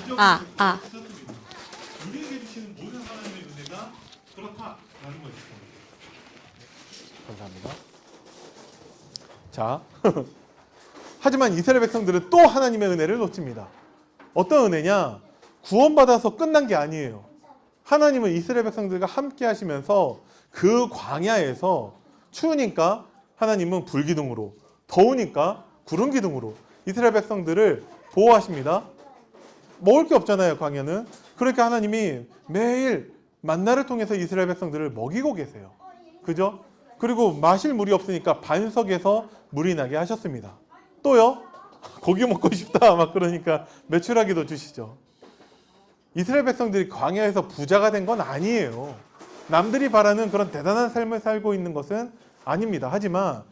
주셨습니다. 우리에게 주시는 모든 하나님의 은혜가 그렇다라는 것이죠. 감사합니다. 자, 하지만 이스라엘 백성들은 또 하나님의 은혜를 놓칩니다. 어떤 은혜냐? 구원받아서 끝난 게 아니에요. 하나님은 이스라엘 백성들과 함께 하시면서 그 광야에서 추우니까 하나님은 불기둥으로, 더우니까 구름기둥으로 이스라엘 백성들을 보호하십니다. 먹을 게 없잖아요, 광야는. 그러니까 하나님이 매일 만나를 통해서 이스라엘 백성들을 먹이고 계세요. 그죠? 그리고 마실 물이 없으니까 반석에서 물이 나게 하셨습니다. 또요, 고기 먹고 싶다 막 그러니까 메추라기도 주시죠. 이스라엘 백성들이 광야에서 부자가 된 건 아니에요. 남들이 바라는 그런 대단한 삶을 살고 있는 것은 아닙니다. 하지만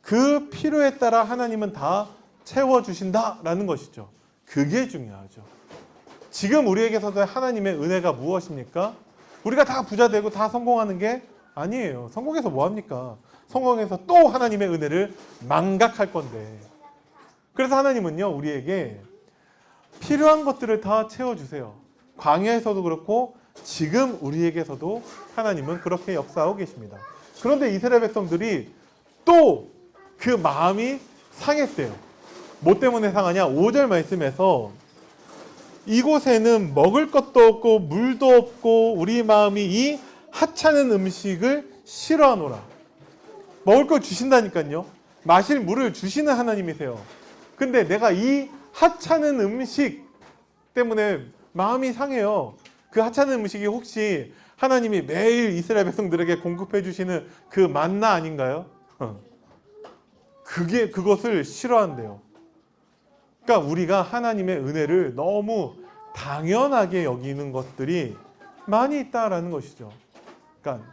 그 필요에 따라 하나님은 다 채워주신다라는 것이죠. 그게 중요하죠. 지금 우리에게서도 하나님의 은혜가 무엇입니까? 우리가 다 부자 되고 다 성공하는 게 아니에요. 성공해서 뭐합니까? 성공해서 또 하나님의 은혜를 망각할 건데. 그래서 하나님은요, 우리에게 필요한 것들을 다 채워주세요. 광야에서도 그렇고 지금 우리에게서도 하나님은 그렇게 역사하고 계십니다. 그런데 이스라엘 백성들이 또 그 마음이 상했대요. 뭐 때문에 상하냐? 5절 말씀에서 이곳에는 먹을 것도 없고 물도 없고 우리 마음이 이 하찮은 음식을 싫어하노라. 먹을 걸 주신다니까요. 마실 물을 주시는 하나님이세요. 근데 내가 이 하찮은 음식 때문에 마음이 상해요. 그 하찮은 음식이 혹시 하나님이 매일 이스라엘 백성들에게 공급해 주시는 그 만나 아닌가요? 그것을 싫어한대요. 그러니까 우리가 하나님의 은혜를 너무 당연하게 여기는 것들이 많이 있다라는 것이죠. 그러니까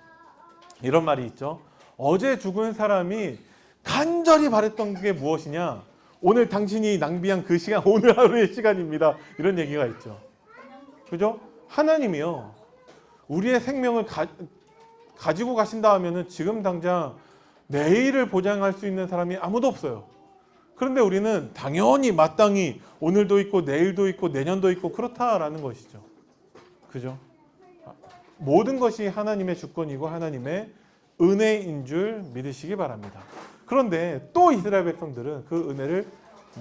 이런 말이 있죠. 어제 죽은 사람이 간절히 바랬던 게 무엇이냐? 오늘 당신이 낭비한 그 시간, 오늘 하루의 시간입니다. 이런 얘기가 있죠. 그죠? 하나님이요, 우리의 생명을 가지고 가신다 하면은 지금 당장 내일을 보장할 수 있는 사람이 아무도 없어요. 그런데 우리는 당연히 마땅히 오늘도 있고 내일도 있고 내년도 있고 그렇다라는 것이죠. 그죠? 모든 것이 하나님의 주권이고 하나님의 은혜인 줄 믿으시기 바랍니다. 그런데 또 이스라엘 백성들은 그 은혜를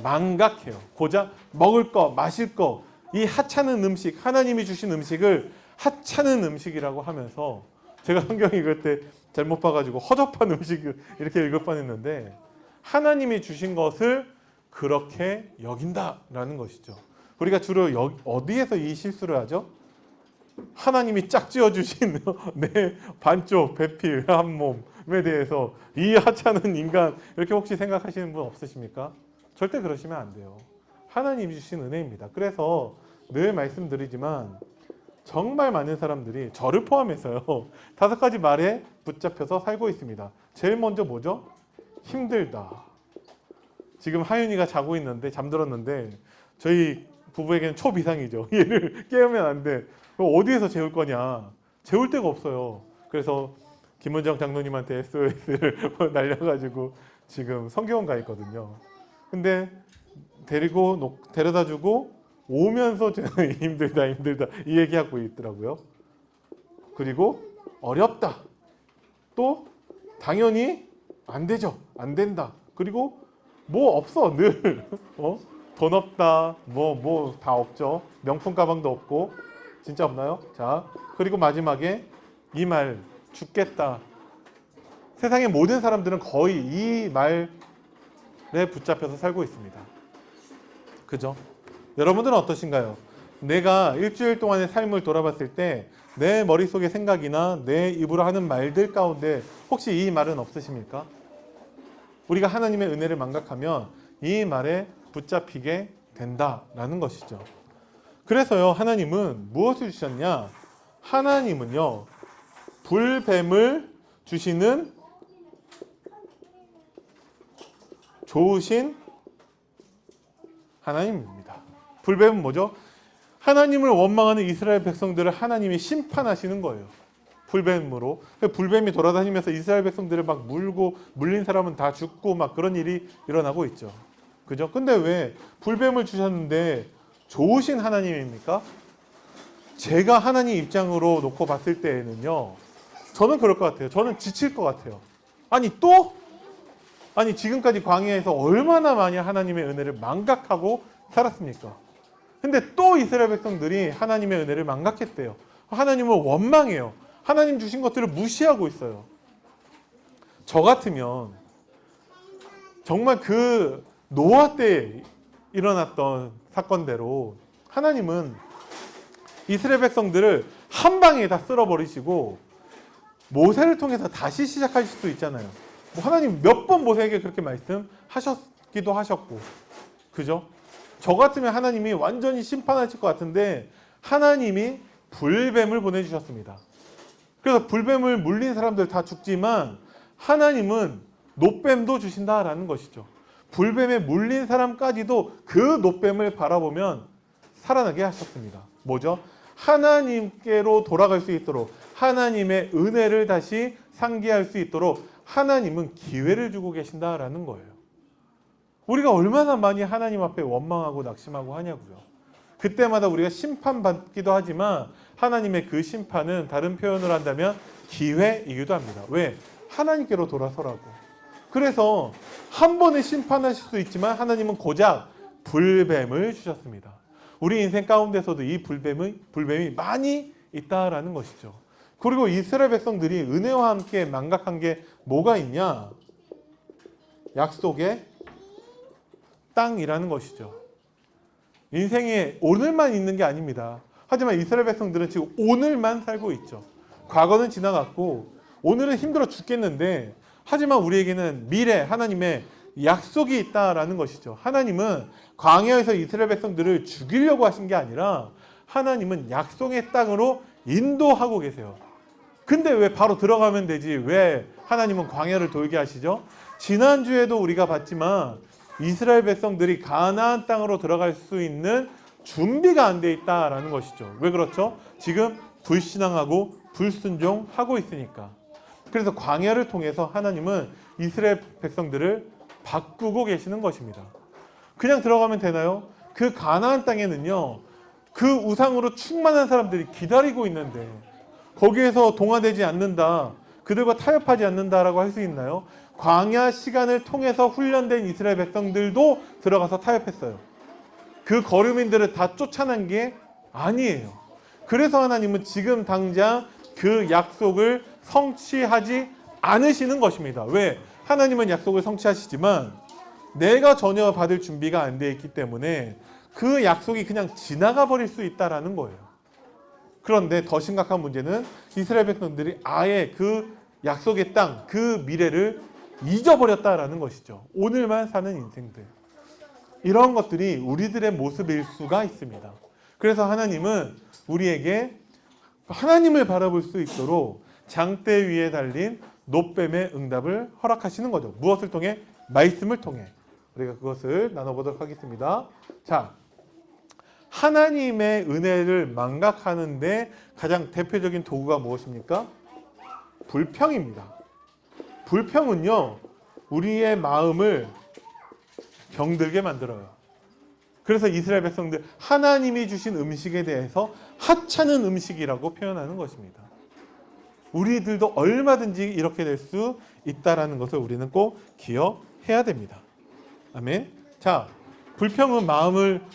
망각해요. 고작 먹을 거, 마실 거, 이 하찮은 음식, 하나님이 주신 음식을 하찮은 음식이라고 하면서, 제가 성경 읽을 때 잘못 봐가지고 허접한 음식 이렇게 읽을 뻔했는데, 하나님이 주신 것을 그렇게 여긴다라는 것이죠. 우리가 주로 어디에서 이 실수를 하죠? 하나님이 짝지어 주신 내 반쪽 배필 한 몸에 대해서 이 하찮은 인간, 이렇게 혹시 생각하시는 분 없으십니까? 절대 그러시면 안 돼요. 하나님이 주신 은혜입니다. 그래서 늘 말씀드리지만 정말 많은 사람들이 저를 포함해서요, 5가지 말에 붙잡혀서 살고 있습니다. 제일 먼저 뭐죠? 힘들다. 지금 하윤이가 자고 있는데, 잠들었는데 저희 부부에게는 초비상이죠. 얘를 깨우면 안 돼. 그럼 어디에서 재울 거냐? 재울 데가 없어요. 그래서 김은정 장로님한테 SOS를 날려가지고 지금 성경원 가 있거든요. 근데 데려다 주고 오면서 저는 힘들다 이 얘기하고 있더라고요. 그리고 어렵다. 또 당연히 안 되죠. 안 된다. 그리고 뭐 없어, 늘. 돈 없다. 뭐 다 없죠. 명품 가방도 없고. 진짜 없나요? 자, 그리고 마지막에 이 말, 죽겠다. 세상의 모든 사람들은 거의 이 말에 붙잡혀서 살고 있습니다. 그죠? 여러분들은 어떠신가요? 내가 일주일 동안의 삶을 돌아봤을 때 내 머릿속의 생각이나 내 입으로 하는 말들 가운데 혹시 이 말은 없으십니까? 우리가 하나님의 은혜를 망각하면 이 말에 붙잡히게 된다라는 것이죠. 그래서요, 하나님은 무엇을 주셨냐? 하나님은요, 불뱀을 주시는 좋으신 하나님입니다. 불뱀은 뭐죠? 하나님을 원망하는 이스라엘 백성들을 하나님이 심판하시는 거예요. 불뱀으로. 불뱀이 돌아다니면서 이스라엘 백성들을 막 물고, 물린 사람은 다 죽고 막 그런 일이 일어나고 있죠. 그죠? 근데 왜 불뱀을 주셨는데 좋으신 하나님입니까? 제가 하나님 입장으로 놓고 봤을 때에는요, 저는 그럴 것 같아요. 저는 지칠 것 같아요. 아니 또? 아니 지금까지 광야에서 얼마나 많이 하나님의 은혜를 망각하고 살았습니까? 근데 또 이스라엘 백성들이 하나님의 은혜를 망각했대요. 하나님을 원망해요. 하나님 주신 것들을 무시하고 있어요. 저 같으면 정말 그 노아 때 일어났던 사건대로 하나님은 이스라엘 백성들을 한 방에 다 쓸어버리시고 모세를 통해서 다시 시작하실 수 있잖아요. 뭐 하나님 몇 번 모세에게 그렇게 말씀하셨기도 하셨고, 그죠? 저 같으면 하나님이 완전히 심판하실 것 같은데 하나님이 불뱀을 보내주셨습니다. 그래서 불뱀을 물린 사람들 다 죽지만 하나님은 노뱀도 주신다라는 것이죠. 불뱀에 물린 사람까지도 그 노뱀을 바라보면 살아나게 하셨습니다. 뭐죠? 하나님께로 돌아갈 수 있도록, 하나님의 은혜를 다시 상기할 수 있도록 하나님은 기회를 주고 계신다라는 거예요. 우리가 얼마나 많이 하나님 앞에 원망하고 낙심하고 하냐고요. 그때마다 우리가 심판받기도 하지만 하나님의 그 심판은 다른 표현을 한다면 기회이기도 합니다. 왜? 하나님께로 돌아서라고. 그래서 한 번에 심판하실 수 있지만 하나님은 고작 불뱀을 주셨습니다. 우리 인생 가운데서도 이 불뱀이 많이 있다라는 것이죠. 그리고 이스라엘 백성들이 은혜와 함께 망각한 게 뭐가 있냐? 약속의 땅이라는 것이죠. 인생에 오늘만 있는 게 아닙니다. 하지만 이스라엘 백성들은 지금 오늘만 살고 있죠. 과거는 지나갔고 오늘은 힘들어 죽겠는데, 하지만 우리에게는 미래 하나님의 약속이 있다라는 것이죠. 하나님은 광야에서 이스라엘 백성들을 죽이려고 하신 게 아니라 하나님은 약속의 땅으로 인도하고 계세요. 근데 왜 바로 들어가면 되지? 왜 하나님은 광야를 돌게 하시죠? 지난주에도 우리가 봤지만 이스라엘 백성들이 가나안 땅으로 들어갈 수 있는 준비가 안 돼 있다라는 것이죠. 왜 그렇죠? 지금 불신앙하고 불순종하고 있으니까. 그래서 광야를 통해서 하나님은 이스라엘 백성들을 바꾸고 계시는 것입니다. 그냥 들어가면 되나요? 그 가나안 땅에는요, 그 우상으로 충만한 사람들이 기다리고 있는데 거기에서 동화되지 않는다, 그들과 타협하지 않는다라고 할 수 있나요? 광야 시간을 통해서 훈련된 이스라엘 백성들도 들어가서 타협했어요. 그 거류민들을 다 쫓아낸 게 아니에요. 그래서 하나님은 지금 당장 그 약속을 성취하지 않으시는 것입니다. 왜? 하나님은 약속을 성취하시지만 내가 전혀 받을 준비가 안 돼 있기 때문에 그 약속이 그냥 지나가 버릴 수 있다라는 거예요. 그런데 더 심각한 문제는 이스라엘 백성들이 아예 그 약속의 땅, 그 미래를 잊어버렸다라는 것이죠. 오늘만 사는 인생들. 이런 것들이 우리들의 모습일 수가 있습니다. 그래서 하나님은 우리에게 하나님을 바라볼 수 있도록 장대 위에 달린 노뱀의 응답을 허락하시는 거죠. 무엇을 통해? 말씀을 통해. 우리가 그것을 나눠보도록 하겠습니다. 자, 하나님의 은혜를 망각하는데 가장 대표적인 도구가 무엇입니까? 불평입니다. 불평은요, 우리의 마음을 병들게 만들어요. 그래서 이스라엘 백성들, 하나님이 주신 음식에 대해서 하찮은 음식이라고 표현하는 것입니다. 우리들도 얼마든지 이렇게 될 수 있다라는 것을 우리는 꼭 기억해야 됩니다. 아멘. 자, 불평은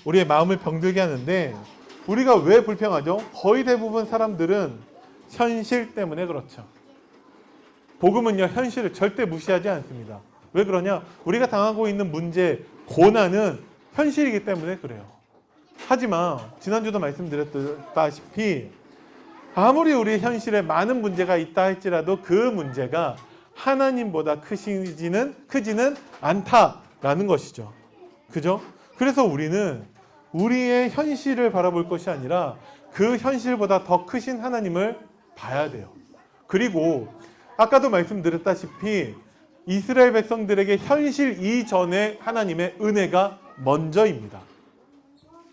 우리의 마음을 병들게 하는데, 우리가 왜 불평하죠? 거의 대부분 사람들은 현실 때문에 그렇죠. 복음은요, 현실을 절대 무시하지 않습니다. 왜 그러냐? 우리가 당하고 있는 문제, 고난은 현실이기 때문에 그래요. 하지만 지난주도 말씀드렸다시피 아무리 우리 현실에 많은 문제가 있다 할지라도 그 문제가 하나님보다 크지는 않다라는 것이죠. 그죠? 그래서 우리는 우리의 현실을 바라볼 것이 아니라 그 현실보다 더 크신 하나님을 봐야 돼요. 그리고 아까도 말씀드렸다시피 이스라엘 백성들에게 현실 이전에 하나님의 은혜가 먼저입니다.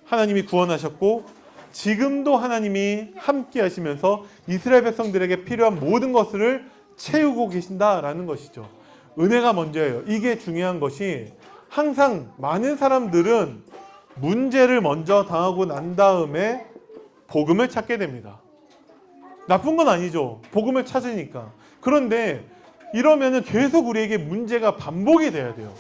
하나님이 구원하셨고 지금도 하나님이 함께 하시면서 이스라엘 백성들에게 필요한 모든 것을 채우고 계신다라는 것이죠. 은혜가 먼저예요. 이게 중요한 것이, 항상 많은 사람들은 문제를 먼저 당하고 난 다음에 복음을 찾게 됩니다. 나쁜 건 아니죠. 복음을 찾으니까. 그런데 이러면은 계속 우리에게 문제가 반복이 돼야 돼요.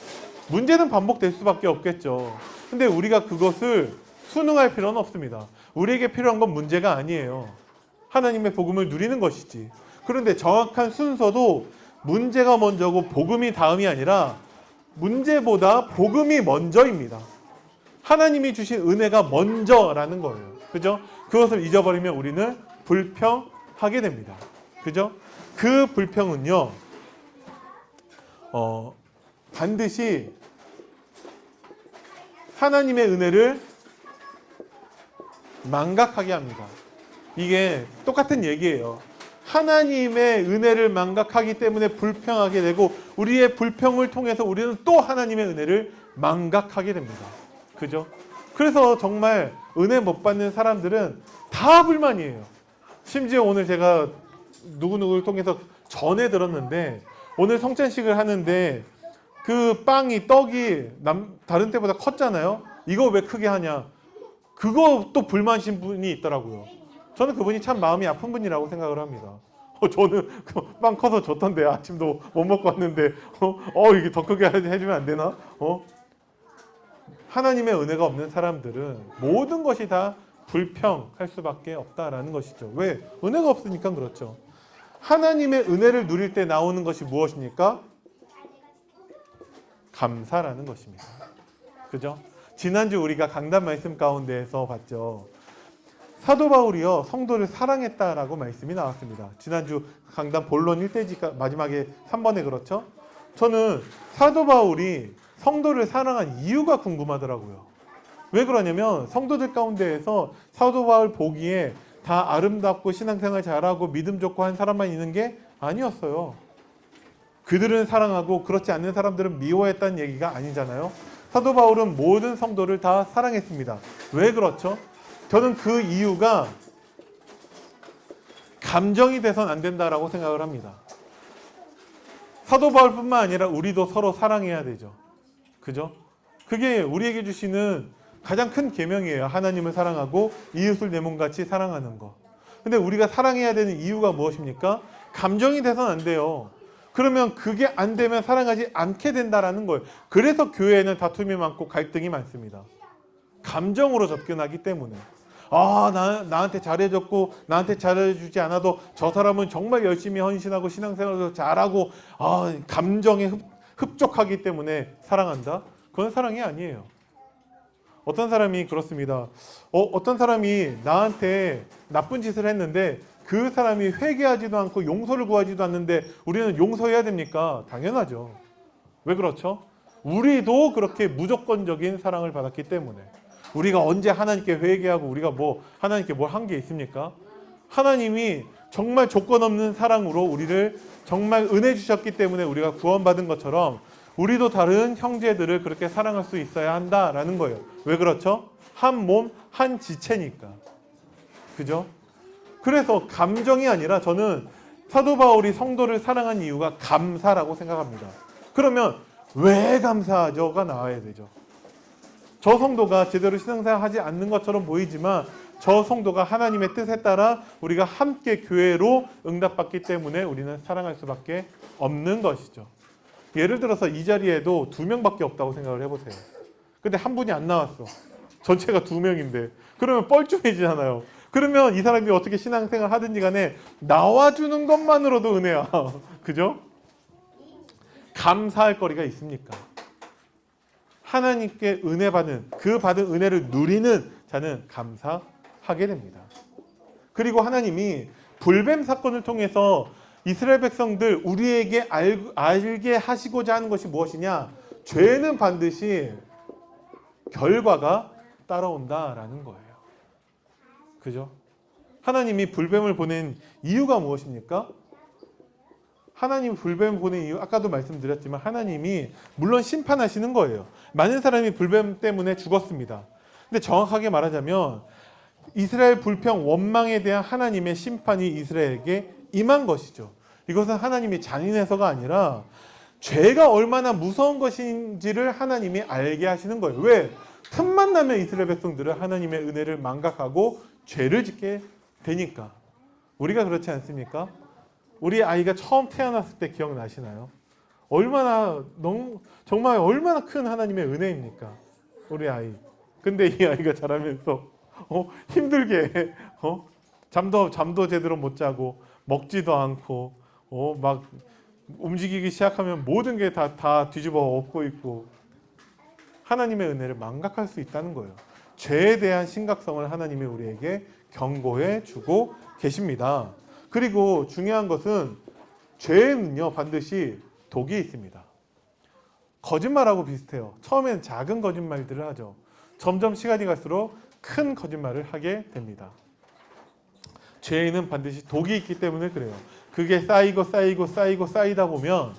문제는 반복될 수밖에 없겠죠. 근데 우리가 그것을 순응할 필요는 없습니다. 우리에게 필요한 건 문제가 아니에요. 하나님의 복음을 누리는 것이지. 그런데 정확한 순서도 문제가 먼저고 복음이 다음이 아니라 문제보다 복음이 먼저입니다. 하나님이 주신 은혜가 먼저라는 거예요. 그죠? 그것을 잊어버리면 우리는 불평하게 됩니다. 그죠? 그 불평은요, 반드시 하나님의 은혜를 망각하게 합니다. 이게 똑같은 얘기예요. 하나님의 은혜를 망각하기 때문에 불평하게 되고 우리의 불평을 통해서 우리는 또 하나님의 은혜를 망각하게 됩니다. 그죠? 그래서 정말 은혜 못 받는 사람들은 다 불만이에요. 심지어 오늘 제가 누구누구를 통해서 전해 들었는데 오늘 성찬식을 하는데 그 떡이 다른 때보다 컸잖아요. 이거 왜 크게 하냐? 그거 또 불만이신 분이 있더라고요. 저는 그분이 참 마음이 아픈 분이라고 생각을 합니다. 저는 빵 커서 줬던데 아침도 못 먹고 왔는데 이게 더 크게 해주면 안 되나? 하나님의 은혜가 없는 사람들은 모든 것이 다 불평할 수밖에 없다라는 것이죠. 왜? 은혜가 없으니까 그렇죠. 하나님의 은혜를 누릴 때 나오는 것이 무엇입니까? 감사라는 것입니다. 그죠? 지난주 우리가 강단 말씀 가운데에서 봤죠. 사도 바울이요 성도를 사랑했다라고 말씀이 나왔습니다. 지난주 강단 본론 1대지 마지막에 3번에 그렇죠. 저는 사도 바울이 성도를 사랑한 이유가 궁금하더라고요. 왜 그러냐면 성도들 가운데에서 사도 바울 보기에 다 아름답고 신앙생활 잘하고 믿음 좋고 한 사람만 있는 게 아니었어요. 그들은 사랑하고 그렇지 않는 사람들은 미워했다는 얘기가 아니잖아요. 사도 바울은 모든 성도를 다 사랑했습니다. 왜 그렇죠? 저는 그 이유가 감정이 돼서는 안 된다라고 생각을 합니다. 사도 바울뿐만 아니라 우리도 서로 사랑해야 되죠. 그죠? 그게 우리에게 주시는 가장 큰 계명이에요. 하나님을 사랑하고 이웃을 내 몸같이 사랑하는 거. 근데 우리가 사랑해야 되는 이유가 무엇입니까? 감정이 돼서는 안 돼요. 그러면 그게 안 되면 사랑하지 않게 된다라는 거예요. 그래서 교회에는 다툼이 많고 갈등이 많습니다. 감정으로 접근하기 때문에. 나한테 잘해줬고 나한테 잘해주지 않아도 저 사람은 정말 열심히 헌신하고 신앙생활도 잘하고 감정에 흡족하기 때문에 사랑한다? 그건 사랑이 아니에요. 어떤 사람이 그렇습니다. 어떤 사람이 나한테 나쁜 짓을 했는데 그 사람이 회개하지도 않고 용서를 구하지도 않는데 우리는 용서해야 됩니까? 당연하죠. 왜 그렇죠? 우리도 그렇게 무조건적인 사랑을 받았기 때문에. 우리가 언제 하나님께 회개하고 우리가 하나님께 뭘 한 게 있습니까? 하나님이 정말 조건 없는 사랑으로 우리를 정말 은혜 주셨기 때문에 우리가 구원받은 것처럼 우리도 다른 형제들을 그렇게 사랑할 수 있어야 한다라는 거예요. 왜 그렇죠? 한 몸, 한 지체니까. 그죠? 그래서 감정이 아니라 저는 사도 바울이 성도를 사랑한 이유가 감사라고 생각합니다. 그러면 왜 감사하죠가 나와야 되죠. 저 성도가 제대로 신앙생활 하지 않는 것처럼 보이지만 저 성도가 하나님의 뜻에 따라 우리가 함께 교회로 응답받기 때문에 우리는 사랑할 수밖에 없는 것이죠. 예를 들어서 이 자리에도 2명밖에 없다고 생각을 해보세요. 근데 한 분이 안 나왔어. 전체가 2명인데. 그러면 뻘쭘해지잖아요. 그러면 이 사람이 어떻게 신앙생활 하든지 간에 나와주는 것만으로도 은혜야. 그죠? 감사할 거리가 있습니까? 하나님께 은혜 받은, 그 받은 은혜를 누리는 자는 감사하게 됩니다. 그리고 하나님이 불뱀 사건을 통해서 이스라엘 백성들 우리에게 알게 하시고자 하는 것이 무엇이냐? 죄는 반드시 결과가 따라온다라는 거예요. 그죠? 하나님이 불뱀을 보낸 이유가 무엇입니까? 하나님이 불뱀을 보낸 이유, 아까도 말씀드렸지만 하나님이 물론 심판하시는 거예요. 많은 사람이 불뱀 때문에 죽었습니다. 근데 정확하게 말하자면 이스라엘 불평, 원망에 대한 하나님의 심판이 이스라엘에게 임한 것이죠. 이것은 하나님이 잔인해서가 아니라 죄가 얼마나 무서운 것인지를 하나님이 알게 하시는 거예요. 왜? 틈만 나면 이스라엘 백성들은 하나님의 은혜를 망각하고 죄를 짓게 되니까. 우리가 그렇지 않습니까? 우리 아이가 처음 태어났을 때 기억나시나요? 정말 얼마나 큰 하나님의 은혜입니까? 우리 아이. 근데 이 아이가 자라면서 힘들게 잠도 제대로 못 자고 먹지도 않고 막 움직이기 시작하면 모든 게 다 뒤집어 엎고 있고 하나님의 은혜를 망각할 수 있다는 거예요. 죄에 대한 심각성을 하나님이 우리에게 경고해 주고 계십니다. 그리고 중요한 것은 죄에는요 반드시 독이 있습니다. 거짓말하고 비슷해요. 처음엔 작은 거짓말들을 하죠. 점점 시간이 갈수록 큰 거짓말을 하게 됩니다. 죄에는 반드시 독이 있기 때문에 그래요. 그게 쌓이다 보면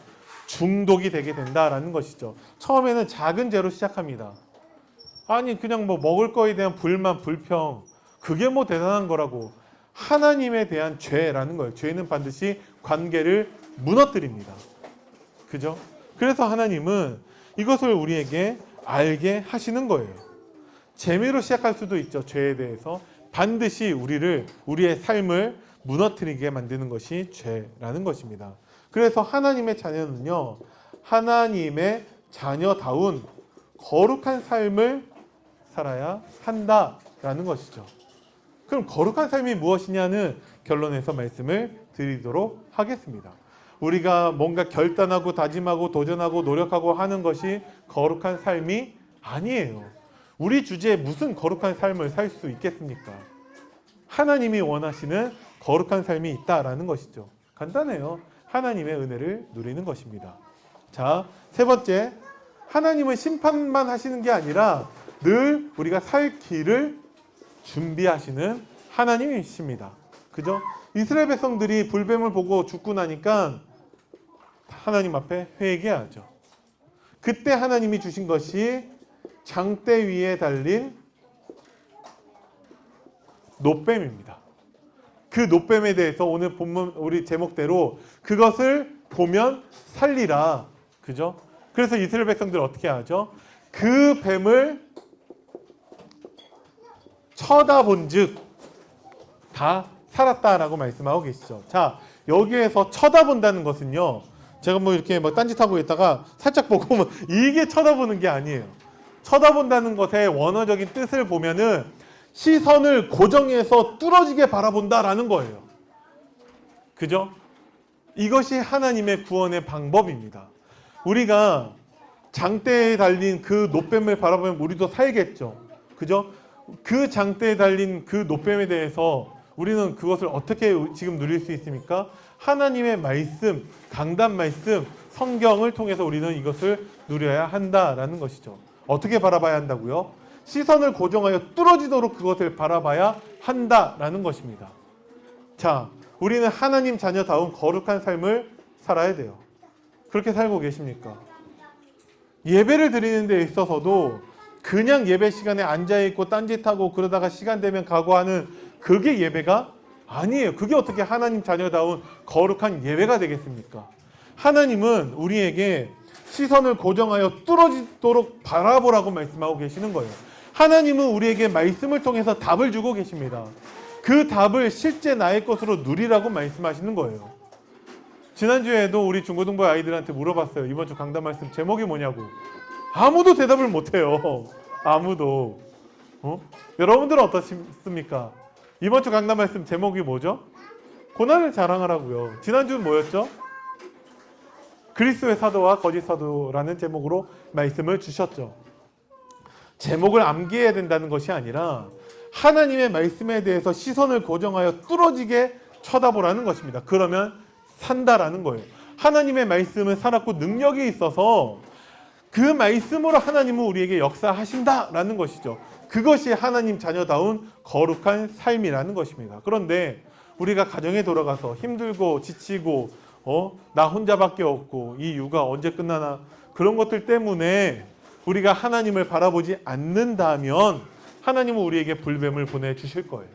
중독이 되게 된다라는 것이죠. 처음에는 작은 죄로 시작합니다. 아니 그냥 뭐 먹을 거에 대한 불만, 불평 그게 뭐 대단한 거라고. 하나님에 대한 죄라는 거예요. 죄는 반드시 관계를 무너뜨립니다. 그죠? 그래서 하나님은 이것을 우리에게 알게 하시는 거예요. 재미로 시작할 수도 있죠. 죄에 대해서. 반드시 우리의 삶을 무너뜨리게 만드는 것이 죄라는 것입니다. 그래서 하나님의 자녀는요, 하나님의 자녀다운 거룩한 삶을 살아야 한다라는 것이죠. 그럼 거룩한 삶이 무엇이냐는 결론에서 말씀을 드리도록 하겠습니다. 우리가 뭔가 결단하고 다짐하고 도전하고 노력하고 하는 것이 거룩한 삶이 아니에요. 우리 주제에 무슨 거룩한 삶을 살 수 있겠습니까? 하나님이 원하시는 거룩한 삶이 있다라는 것이죠. 간단해요. 하나님의 은혜를 누리는 것입니다. 자, 세 번째, 하나님은 심판만 하시는 게 아니라 늘 우리가 살 길을 준비하시는 하나님이십니다. 그죠? 이스라엘 백성들이 불뱀을 보고 죽고 나니까 하나님 앞에 회개하죠. 그때 하나님이 주신 것이 장대 위에 달린 놋뱀입니다. 그 놋뱀에 대해서 오늘 본문 우리 제목대로 그것을 보면 살리라. 그죠? 그래서 이스라엘 백성들은 어떻게 하죠? 그 뱀을 쳐다본즉 다 살았다라고 말씀하고 계시죠. 자, 여기에서 쳐다본다는 것은요. 제가 뭐 이렇게 막 딴짓하고 있다가 살짝 보고 뭐 이게 쳐다보는 게 아니에요. 쳐다본다는 것의 원어적인 뜻을 보면은 시선을 고정해서 뚫어지게 바라본다라는 거예요. 그죠? 이것이 하나님의 구원의 방법입니다. 우리가 장대에 달린 그 놋뱀을 바라보면 우리도 살겠죠. 그죠? 그 장대에 달린 그 놋뱀에 대해서 우리는 그것을 어떻게 지금 누릴 수 있습니까? 하나님의 말씀, 강단 말씀, 성경을 통해서 우리는 이것을 누려야 한다라는 것이죠. 어떻게 바라봐야 한다고요? 시선을 고정하여 뚫어지도록 그것을 바라봐야 한다라는 것입니다. 자, 우리는 하나님 자녀다운 거룩한 삶을 살아야 돼요. 그렇게 살고 계십니까? 예배를 드리는 데 있어서도 그냥 예배 시간에 앉아있고 딴짓하고 그러다가 시간 되면 가고 하는 그게 예배가 아니에요. 그게 어떻게 하나님 자녀다운 거룩한 예배가 되겠습니까? 하나님은 우리에게 시선을 고정하여 뚫어지도록 바라보라고 말씀하고 계시는 거예요. 하나님은 우리에게 말씀을 통해서 답을 주고 계십니다. 그 답을 실제 나의 것으로 누리라고 말씀하시는 거예요. 지난주에도 우리 중고등부 아이들한테 물어봤어요. 이번 주 강단 말씀 제목이 뭐냐고. 아무도 대답을 못해요. 아무도. 여러분들은 어떻습니까? 이번 주 강단 말씀 제목이 뭐죠? 고난을 자랑하라고요. 지난주는 뭐였죠? 그리스도의 사도와 거짓 사도라는 제목으로 말씀을 주셨죠. 제목을 암기해야 된다는 것이 아니라 하나님의 말씀에 대해서 시선을 고정하여 뚫어지게 쳐다보라는 것입니다. 그러면 산다라는 거예요. 하나님의 말씀은 살았고 능력이 있어서 그 말씀으로 하나님은 우리에게 역사하신다라는 것이죠. 그것이 하나님 자녀다운 거룩한 삶이라는 것입니다. 그런데 우리가 가정에 돌아가서 힘들고 지치고 나 혼자밖에 없고 이 육아 언제 끝나나 그런 것들 때문에 우리가 하나님을 바라보지 않는다면 하나님은 우리에게 불뱀을 보내주실 거예요.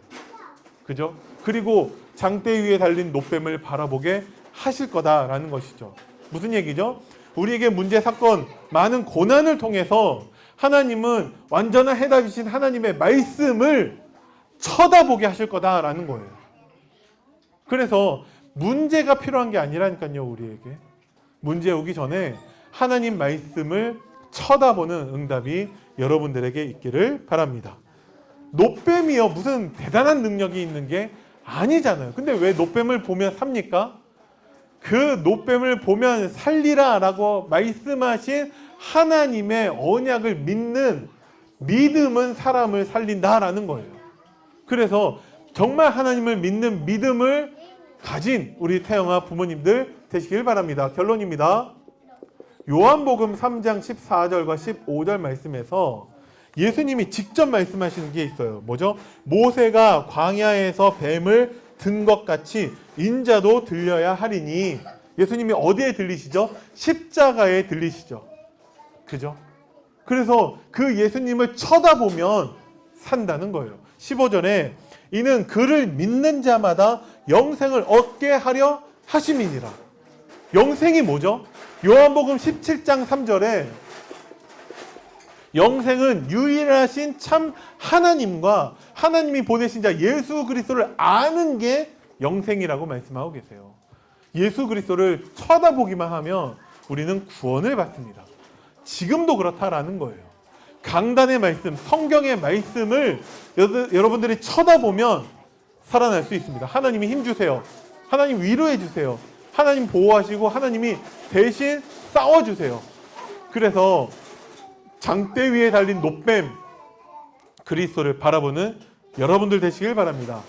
그죠? 그리고 장대 위에 달린 놋뱀을 바라보게 하실 거다라는 것이죠. 무슨 얘기죠? 우리에게 문제, 사건, 많은 고난을 통해서 하나님은 완전한 해답이신 하나님의 말씀을 쳐다보게 하실 거다라는 거예요. 그래서 문제가 필요한 게 아니라니까요, 우리에게. 문제 오기 전에 하나님 말씀을 쳐다보는 응답이 여러분들에게 있기를 바랍니다. 노뱀이요, 무슨 대단한 능력이 있는 게 아니잖아요. 근데 왜 노뱀을 보면 삽니까? 그 노뱀을 보면 살리라 라고 말씀하신 하나님의 언약을 믿는 믿음은 사람을 살린다라는 거예요. 그래서 정말 하나님을 믿는 믿음을 가진 우리 태영아 부모님들 되시길 바랍니다. 결론입니다. 요한복음 3장 14절과 15절 말씀에서 예수님이 직접 말씀하시는 게 있어요. 뭐죠? 모세가 광야에서 뱀을 든 것 같이 인자도 들려야 하리니. 예수님이 어디에 들리시죠? 십자가에 들리시죠. 그죠? 그래서 그 예수님을 쳐다보면 산다는 거예요. 15절에 이는 그를 믿는 자마다 영생을 얻게 하려 하심이니라. 영생이 뭐죠? 요한복음 17장 3절에 영생은 유일하신 참 하나님과 하나님이 보내신 자 예수 그리스도를 아는 게 영생이라고 말씀하고 계세요. 예수 그리스도를 쳐다보기만 하면 우리는 구원을 받습니다. 지금도 그렇다라는 거예요. 강단의 말씀, 성경의 말씀을 여러분들이 쳐다보면 살아날 수 있습니다. 하나님이 힘주세요. 하나님 위로해 주세요. 하나님 보호하시고 하나님이 대신 싸워주세요. 그래서 장대 위에 달린 노뱀 그리스도를 바라보는 여러분들 되시길 바랍니다.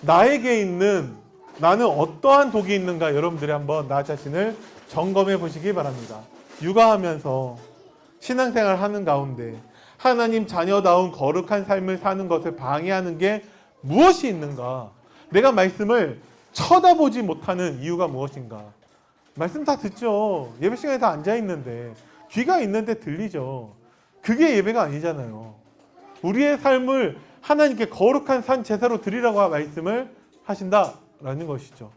나에게 있는 나는 어떠한 독이 있는가 여러분들이 한번 나 자신을 점검해 보시기 바랍니다. 육아하면서 신앙생활 하는 가운데 하나님 자녀다운 거룩한 삶을 사는 것을 방해하는 게 무엇이 있는가? 내가 말씀을 쳐다보지 못하는 이유가 무엇인가? 말씀 다 듣죠. 예배 시간에 다 앉아 있는데 귀가 있는데 들리죠. 그게 예배가 아니잖아요. 우리의 삶을 하나님께 거룩한 산 제사로 드리라고 말씀을 하신다라는 것이죠.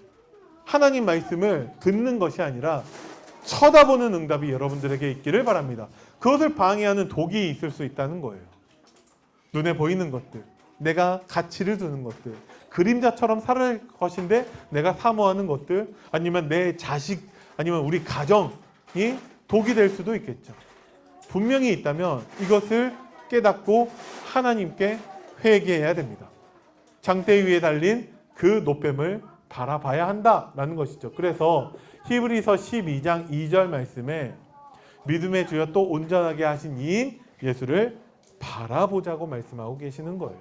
하나님 말씀을 듣는 것이 아니라 쳐다보는 응답이 여러분들에게 있기를 바랍니다. 그것을 방해하는 독이 있을 수 있다는 거예요. 눈에 보이는 것들, 내가 가치를 두는 것들, 그림자처럼 살아갈 것인데 내가 사모하는 것들, 아니면 내 자식, 아니면 우리 가정이 독이 될 수도 있겠죠. 분명히 있다면 이것을 깨닫고 하나님께 회개해야 됩니다. 장대 위에 달린 그 노뱀을 바라봐야 한다라는 것이죠. 그래서 히브리서 12장 2절 말씀에 믿음의 주여 또 온전하게 하신 이인 예수를 바라보자고 말씀하고 계시는 거예요.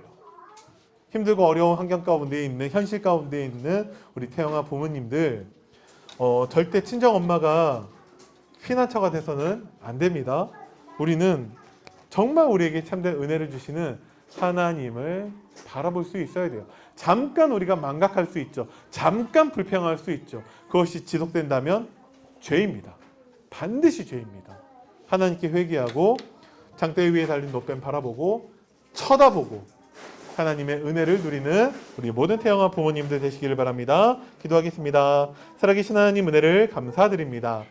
힘들고 어려운 환경 가운데 있는, 현실 가운데 있는 우리 태영아 부모님들, 절대 친정엄마가 피난처가 돼서는 안 됩니다. 우리는 정말 우리에게 참된 은혜를 주시는 하나님을 바라볼 수 있어야 돼요. 잠깐 우리가 망각할 수 있죠. 잠깐 불평할 수 있죠. 그것이 지속된다면 죄입니다. 반드시 죄입니다. 하나님께 회개하고 장대 위에 달린 노뱀 바라보고 쳐다보고 하나님의 은혜를 누리는 우리 모든 태영아 부모님들 되시기를 바랍니다. 기도하겠습니다. 살아계신 하나님 은혜를 감사드립니다.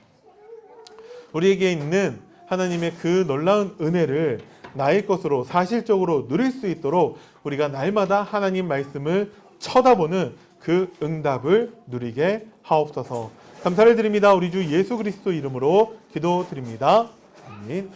우리에게 있는 하나님의 그 놀라운 은혜를 나의 것으로 사실적으로 누릴 수 있도록 우리가 날마다 하나님 말씀을 쳐다보는 그 응답을 누리게 하옵소서. 감사를 드립니다. 우리 주 예수 그리스도 이름으로 기도드립니다. 아멘.